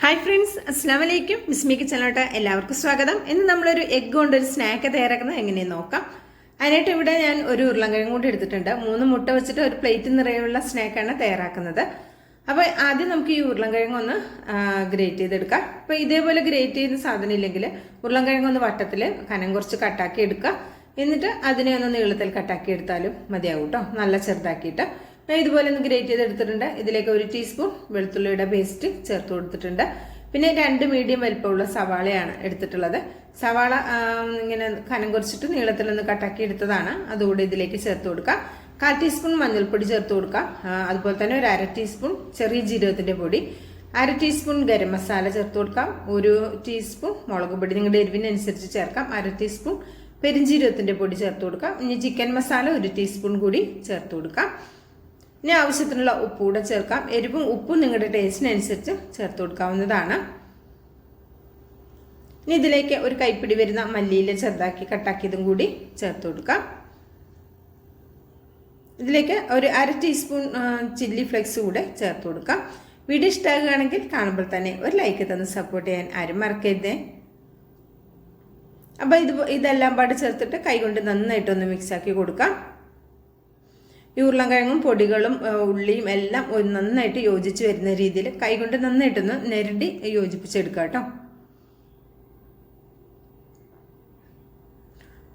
Hi friends, അസ്സലാമു അലൈക്കും. മിസ്മിക്ക് ചാനലോട്ട് എല്ലാവർക്കും സ്വാഗതം. ഇന്ന് നമ്മളൊരു എഗ്ഗ് കൊണ്ടൊരു സ്നാക്ക് തയ്യാറാക്കുന്നത് എങ്ങനെയെന്ന് നോക്കാം. അതിനായിട്ട് ഇവിടെ ഞാൻ ഒരു ഉരുളൻകിഴങ്ങ് കൂടി എടുത്തിട്ടുണ്ട്. 3 മുട്ട വെച്ചിട്ട് ഒരു പ്ലേറ്റ് നിറയുള്ള സ്നാക്കാണ് തയ്യാറാക്കുന്നത്. അപ്പോൾ ആദ്യം നമുക്ക് ഈ ഉരുളൻകിഴങ്ങ് ഒന്ന് ഗ്രേറ്റ് ചെയ്തെടുക്കാം. അപ്പോൾ ഇതേപോലെ ഗ്രേറ്റ് ചെയ്യുന്ന സാധനം ഇല്ലെങ്കിൽ ഉരുളൻകിഴങ്ങ് ഒന്ന് വട്ടത്തിൽ കനം കുറച്ച് കട്ടാക്കി എടുക്കുക. എന്നിട്ട് അതിനെ ഒന്ന് നീളത്തിൽ കട്ടാക്കി എടുത്താലും മതിയാവും കേട്ടോ, നല്ല ചെറുതാക്കിയിട്ട്. ഇതുപോലെ ഒന്ന് ഗ്രേറ്റ് ചെയ്തെടുത്തിട്ടുണ്ട്. ഇതിലേക്ക് 1 ടീസ്പൂൺ വെളുത്തുള്ളിയുടെ പേസ്റ്റ് ചേർത്ത് കൊടുത്തിട്ടുണ്ട്. പിന്നെ 2 മീഡിയം വലിപ്പമുള്ള സവാളയാണ് എടുത്തിട്ടുള്ളത്. സവാള ഇങ്ങനെ കനം കുറച്ചിട്ട് നീളത്തിലൊന്ന് കട്ടാക്കി എടുത്തതാണ്. അതുകൂടി ഇതിലേക്ക് ചേർത്ത് കൊടുക്കാം. 1/4 ടീസ്പൂൺ മഞ്ഞൾപ്പൊടി ചേർത്ത് കൊടുക്കാം. അതുപോലെ തന്നെ ഒരു 1/2 ടീസ്പൂൺ ചെറിയ ജീരകത്തിന്റെ പൊടി, 1/2 ടീസ്പൂൺ ഗരം മസാല ചേർത്ത് കൊടുക്കാം. 1 ടീസ്പൂൺ മുളക് പൊടി നിങ്ങളുടെ എരിവിനനുസരിച്ച് ചേർക്കാം. 1/2 ടീസ്പൂൺ പെരിഞ്ജീരകത്തിന്റെ പൊടി ചേർത്ത് കൊടുക്കാം. ഇനി ചിക്കൻ മസാല 1 ടീസ്പൂൺ കൂടി ചേർത്ത് കൊടുക്കാം. ഇനി ആവശ്യത്തിനുള്ള ഉപ്പ് കൂടെ ചേർക്കാം. എരിവും ഉപ്പും നിങ്ങളുടെ ടേസ്റ്റിനനുസരിച്ച് ചേർത്ത് കൊടുക്കാവുന്നതാണ്. ഇനി ഇതിലേക്ക് ഒരു കൈപ്പിടി വരുന്ന മല്ലിയില ചെറുതാക്കി കട്ടാക്കിയതും കൂടി ചേർത്ത് കൊടുക്കാം. ഇതിലേക്ക് ഒരു 1/2 ടീസ്പൂൺ ചില്ലി ഫ്ലെക്സ് കൂടെ ചേർത്ത് കൊടുക്കാം. വീഡിയോ ഇഷ്ടമാകുകയാണെങ്കിൽ കാണുമ്പോൾ തന്നെ ഒരു ലൈക്ക് തന്ന് സപ്പോർട്ട് ചെയ്യാൻ ആരും മറക്കരുതേ. അപ്പോൾ ഇതെല്ലാം പാട് ചേർത്തിട്ട് കൈകൊണ്ട് നന്നായിട്ടൊന്ന് മിക്സാക്കി കൊടുക്കാം. ഈ ഉരുളൻകിഴങ്ങും പൊടികളും ഉള്ളിയും എല്ലാം നന്നായിട്ട് യോജിച്ച് വരുന്ന രീതിയിൽ കൈകൊണ്ട് നന്നായിട്ടൊന്ന് ഞെരടി യോജിപ്പിച്ചെടുക്കുക കേട്ടോ.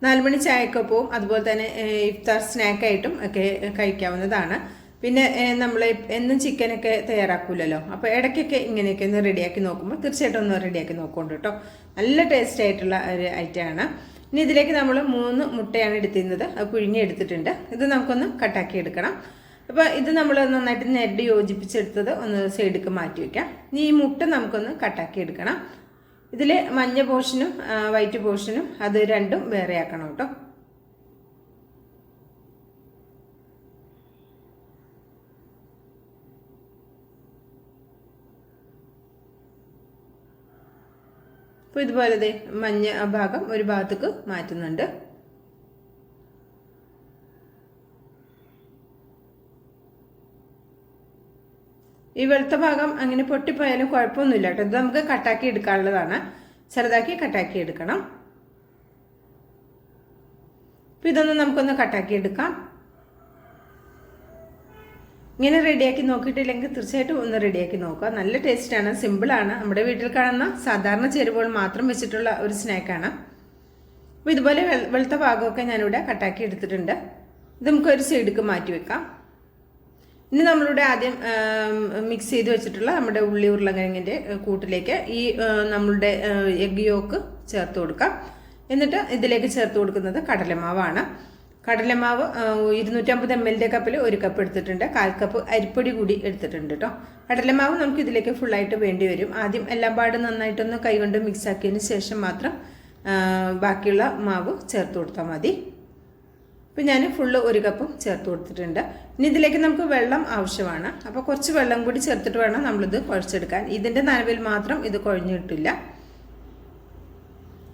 4 മണി ചായക്കൊപ്പവും അതുപോലെ തന്നെ ഇഫ്താർ സ്നാക്കായിട്ടും ഒക്കെ കഴിക്കാവുന്നതാണ്. പിന്നെ നമ്മൾ എന്നും ചിക്കനൊക്കെ തയ്യാറാക്കൂലല്ലോ, അപ്പോൾ ഇടയ്ക്കൊക്കെ ഇങ്ങനെയൊക്കെ ഒന്ന് റെഡിയാക്കി നോക്കുമ്പോൾ തീർച്ചയായിട്ടും ഒന്ന് റെഡിയാക്കി നോക്കുന്നുണ്ട് കേട്ടോ. നല്ല ടേസ്റ്റ് ആയിട്ടുള്ള ഒരു ഐറ്റമാണ്. ഇനി ഇതിലേക്ക് നമ്മൾ 3 മുട്ടയാണ് എടുത്തിരുന്നത്. അത് പുഴുങ്ങി എടുത്തിട്ടുണ്ട്. ഇത് നമുക്കൊന്ന് കട്ടാക്കി എടുക്കണം. അപ്പോൾ ഇത് നമ്മൾ നന്നായിട്ട് ഞെരടി യോജിപ്പിച്ചെടുത്തത് ഒന്ന് സൈഡിലേക്ക് മാറ്റി വയ്ക്കാം. ഇനി ഈ മുട്ട നമുക്കൊന്ന് കട്ടാക്കി എടുക്കണം. ഇതിൽ മഞ്ഞ പോർഷനും വൈറ്റ് പോർഷനും അത് രണ്ടും വേറെ ആക്കണം കേട്ടോ. അപ്പോൾ ഇതുപോലെ മഞ്ഞ ഭാഗം ഒരു ഭാഗത്തേക്ക് മാറ്റുന്നുണ്ട്. ഈ വെളുത്ത ഭാഗം അങ്ങനെ പൊട്ടിപ്പോയാലും കുഴപ്പമൊന്നുമില്ല കേട്ടോ. ഇത് നമുക്ക് കട്ടാക്കി എടുക്കാനുള്ളതാണ്. ചെറുതാക്കി കട്ടാക്കി എടുക്കണം. അപ്പോൾ ഇതൊന്ന് നമുക്കൊന്ന് കട്ടാക്കി എടുക്കാം. ഇങ്ങനെ റെഡിയാക്കി നോക്കിയിട്ടില്ലെങ്കിൽ തീർച്ചയായിട്ടും ഒന്ന് റെഡിയാക്കി നോക്കുക. നല്ല ടേസ്റ്റാണ്, സിമ്പിളാണ്. നമ്മുടെ വീട്ടിൽ കാണുന്ന സാധാരണ ചേരുവകൾ മാത്രം വെച്ചിട്ടുള്ള ഒരു സ്നാക്കാണ്. അപ്പോൾ ഇതുപോലെ വെളുത്ത ഭാഗമൊക്കെ ഞാനിവിടെ കട്ടാക്കി എടുത്തിട്ടുണ്ട്. ഇത് നമുക്കൊരു സൈഡിലേക്ക് മാറ്റി വെക്കാം. ഇനി നമ്മളിവിടെ ആദ്യം മിക്സ് ചെയ്ത് വെച്ചിട്ടുള്ള നമ്മുടെ ഉള്ളി ഉരുളൻകിഴങ്ങിൻ്റെ കൂട്ടിലേക്ക് ഈ നമ്മളുടെ എഗ് യോക്ക് ചേർത്ത് കൊടുക്കാം. എന്നിട്ട് ഇതിലേക്ക് ചേർത്ത് കൊടുക്കുന്നത് കടലമാവാണ്. കടലമാവ് 250 ml കപ്പിൽ 1 കപ്പ് എടുത്തിട്ടുണ്ട്. 1/4 കപ്പ് അരിപ്പൊടി കൂടി എടുത്തിട്ടുണ്ട് കേട്ടോ. കടലമാവ് നമുക്ക് ഇതിലേക്ക് ഫുള്ളായിട്ട് വേണ്ടി വരും. ആദ്യം എല്ലാം പാട് നന്നായിട്ടൊന്ന് കൈകൊണ്ട് മിക്സ് ആക്കിയതിന് ശേഷം മാത്രം ബാക്കിയുള്ള മാവ് ചേർത്ത് കൊടുത്താൽ മതി. ഇപ്പം ഞാൻ ഫുള്ള് 1 കപ്പും ചേർത്ത് കൊടുത്തിട്ടുണ്ട്. ഇനി ഇതിലേക്ക് നമുക്ക് വെള്ളം ആവശ്യമാണ്. അപ്പോൾ കുറച്ച് വെള്ളം കൂടി ചേർത്തിട്ട് വേണം നമ്മളിത് കുഴച്ചെടുക്കാൻ. ഇതിൻ്റെ നനവിൽ മാത്രം ഇത് കുഴഞ്ഞു കിട്ടില്ല.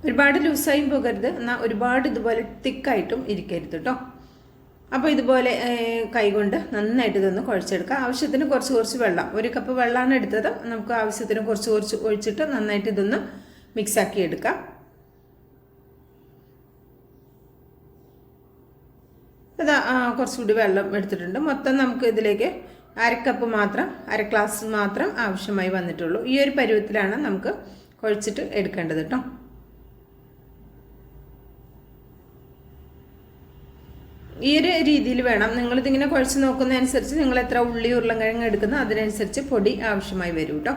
ഒരുപാട് ലൂസായും പോകരുത്, എന്നാൽ ഒരുപാട് ഇതുപോലെ തിക്കായിട്ടും ഇരിക്കരുത് കേട്ടോ. അപ്പോൾ ഇതുപോലെ കൈകൊണ്ട് നന്നായിട്ട് ഇതൊന്ന് കുഴച്ചെടുക്കുക. ആവശ്യത്തിന് കുറച്ച് വെള്ളം, 1 കപ്പ് വെള്ളമാണ് എടുത്തത്. നമുക്ക് ആവശ്യത്തിന് കുറച്ച് ഒഴിച്ചിട്ട് നന്നായിട്ട് ഇതൊന്ന് മിക്സാക്കി എടുക്കാം. ഇതാ കുറച്ചുകൂടി വെള്ളം എടുത്തിട്ടുണ്ട്. മൊത്തം നമുക്ക് ഇതിലേക്ക് 1/2 കപ്പ് മാത്രം, 1/2 ഗ്ലാസ് മാത്രം ആവശ്യമായി വന്നിട്ടുള്ളൂ. ഈ ഒരു പരുവത്തിലാണ് നമുക്ക് കുഴച്ചിട്ട് എടുക്കേണ്ടത് കേട്ടോ. ഈ ഒരു രീതിയിൽ വേണം. നിങ്ങളിതിങ്ങനെ കുഴച്ച് നോക്കുന്നതനുസരിച്ച് നിങ്ങൾ എത്ര ഉള്ളി ഉരുളൻകിഴങ്ങ് എടുക്കുന്ന അതിനനുസരിച്ച് പൊടി ആവശ്യമായി വരും കേട്ടോ.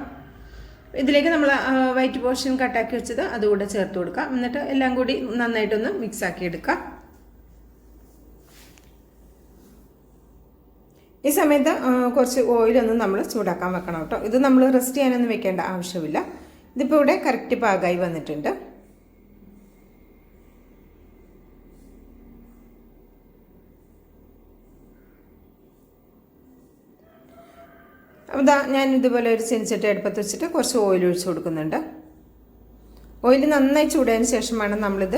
ഇതിലേക്ക് നമ്മൾ വൈറ്റ് പോർഷൻ കട്ടാക്കി വെച്ചത് അതുകൂടെ ചേർത്ത് കൊടുക്കാം. എന്നിട്ട് എല്ലാം കൂടി നന്നായിട്ടൊന്ന് മിക്സാക്കി എടുക്കാം. ഈ സമയത്ത് കുറച്ച് ഓയിലൊന്നും നമ്മൾ ചൂടാക്കാൻ വെക്കണം കേട്ടോ. ഇത് നമ്മൾ റെസ്റ്റ് ചെയ്യാനൊന്നും വെക്കേണ്ട ആവശ്യമില്ല. ഇതിപ്പോൾ ഇവിടെ കറക്റ്റ് പാകമായി വന്നിട്ടുണ്ട്. അപ്പോൾ ഞാൻ ഇതുപോലെ ഒരു ചീനച്ചട്ടി അടുപ്പത്ത് വെച്ചിട്ട് കുറച്ച് ഓയിൽ ഒഴിച്ച് കൊടുക്കുന്നുണ്ട്. ഓയിൽ നന്നായി ചൂടായതിന് ശേഷമാണ് നമ്മളിത്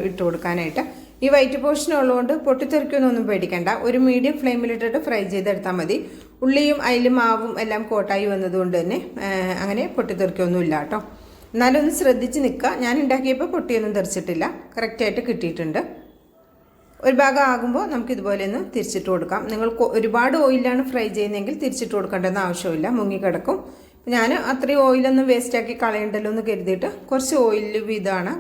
ഇട്ട് കൊടുക്കാനായിട്ട്. ഈ വൈറ്റ് പോർഷൻ ഉള്ളതുകൊണ്ട് പൊട്ടിത്തെറിക്കൊന്നും പേടിക്കേണ്ട. ഒരു മീഡിയം ഫ്ലെയിമിലിട്ടിട്ട് ഫ്രൈ ചെയ്തെടുത്താൽ മതി. ഉള്ളിയും അതിലും മാവും എല്ലാം കോട്ടായി വന്നതുകൊണ്ട് തന്നെ അങ്ങനെ പൊട്ടിത്തെറിക്കൊന്നുമില്ല കേട്ടോ. എന്നാലും ഒന്ന് ശ്രദ്ധിച്ച് നിൽക്കുക. ഞാൻ ഉണ്ടാക്കിയപ്പോൾ പൊട്ടിയൊന്നും തെറിച്ചിട്ടില്ല, കറക്റ്റായിട്ട് കിട്ടിയിട്ടുണ്ട്. ഒരു ഭാഗം ആകുമ്പോൾ നമുക്കിതുപോലെ ഒന്ന് തിരിച്ചിട്ട് കൊടുക്കാം. നിങ്ങൾ ഒരുപാട് ഓയിലാണ് ഫ്രൈ ചെയ്യുന്നതെങ്കിൽ തിരിച്ചിട്ട് കൊടുക്കേണ്ടെന്ന് ആവശ്യമില്ല, മുങ്ങിക്കിടക്കും. ഞാൻ അത്രയും ഓയിലൊന്നും വേസ്റ്റാക്കി കളയണ്ടല്ലോ എന്ന് കരുതിയിട്ട് കുറച്ച് ഓയിൽ വീതമാണ്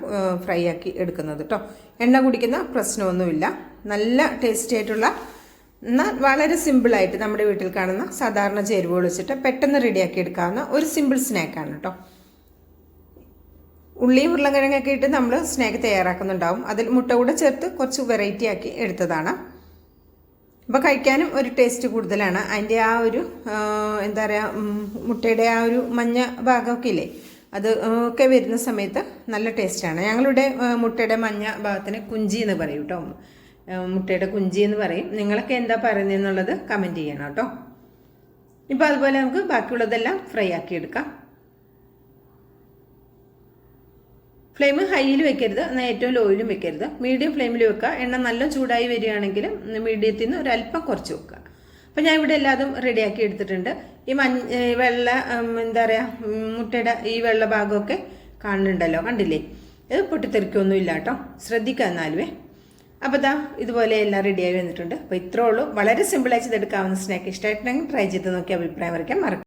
ഫ്രൈ ആക്കി എടുക്കുന്നത് കേട്ടോ. എണ്ണ കുടിക്കുന്ന പ്രശ്നമൊന്നുമില്ല. നല്ല ടേസ്റ്റി ആയിട്ടുള്ള, എന്നാൽ വളരെ സിമ്പിളായിട്ട് നമ്മുടെ വീട്ടിൽ കാണുന്ന സാധാരണ ചേരുവകൾ വെച്ചിട്ട് പെട്ടെന്ന് റെഡിയാക്കി എടുക്കാവുന്ന ഒരു സിമ്പിൾ സ്നാക്കാണ് കേട്ടോ. ഉള്ളിയും ഉരുളക്കിഴങ്ങൊക്കെ ഇട്ട് നമ്മൾ സ്നാക്ക് തയ്യാറാക്കുന്നുണ്ടാവും. അതിൽ മുട്ട കൂടെ ചേർത്ത് കുറച്ച് വെറൈറ്റി ആക്കി എടുത്തതാണ്. അപ്പോൾ കഴിക്കാനും ഒരു ടേസ്റ്റ് കൂടുതലാണ്. അതിൻ്റെ ആ ഒരു എന്താ പറയുക, മുട്ടയുടെ ആ ഒരു മഞ്ഞ ഭാഗമൊക്കെ ഇല്ലേ, അത് ഒക്കെ വരുന്ന സമയത്ത് നല്ല ടേസ്റ്റാണ്. ഞങ്ങളിവിടെ മുട്ടയുടെ മഞ്ഞ ഭാഗത്തിന് കുഞ്ചി എന്ന് പറയും കേട്ടോ. മുട്ടയുടെ കുഞ്ചി എന്ന് പറയും. നിങ്ങളൊക്കെ എന്താ പറയുന്നതെന്നുള്ളത് കമൻറ്റ് ചെയ്യണം കേട്ടോ. ഇപ്പോൾ അതുപോലെ നമുക്ക് ബാക്കിയുള്ളതെല്ലാം ഫ്രൈ ആക്കി എടുക്കാം. ഫ്ലെയിം ഹൈയിൽ വെക്കരുത്, എന്നാൽ ഏറ്റവും ലോയിലും വെക്കരുത്. മീഡിയം ഫ്ലെയിമിൽ വെക്കുക. എണ്ണ നല്ല ചൂടായി വരികയാണെങ്കിൽ മീഡിയത്തിൽ നിന്ന് ഒരല്പം കുറച്ച് വെക്കുക. അപ്പോൾ ഞാൻ ഇവിടെ എല്ലാതും റെഡിയാക്കി എടുത്തിട്ടുണ്ട്. ഈ വെള്ള എന്താ പറയുക, മുട്ടയുടെ ഈ വെള്ള ഭാഗമൊക്കെ കാണുന്നുണ്ടല്ലോ, കണ്ടില്ലേ? ഇത് പൊട്ടിത്തെറിക്കൊന്നും ഇല്ല കേട്ടോ, ശ്രദ്ധിക്കുക എന്നാലുവേ. അപ്പോൾ ദാ ഇതുപോലെ എല്ലാം റെഡിയായി വന്നിട്ടുണ്ട്. അപ്പോൾ ഇത്രേ ഉള്ളൂ. വളരെ സിമ്പിളായി ചെയ്തെടുക്കാവുന്ന സ്നാക്ക്. ഇഷ്ടമായിട്ടുണ്ടെങ്കിൽ ട്രൈ ചെയ്ത് നോക്കി അഭിപ്രായം വരയ്ക്കാൻ മറക്കും.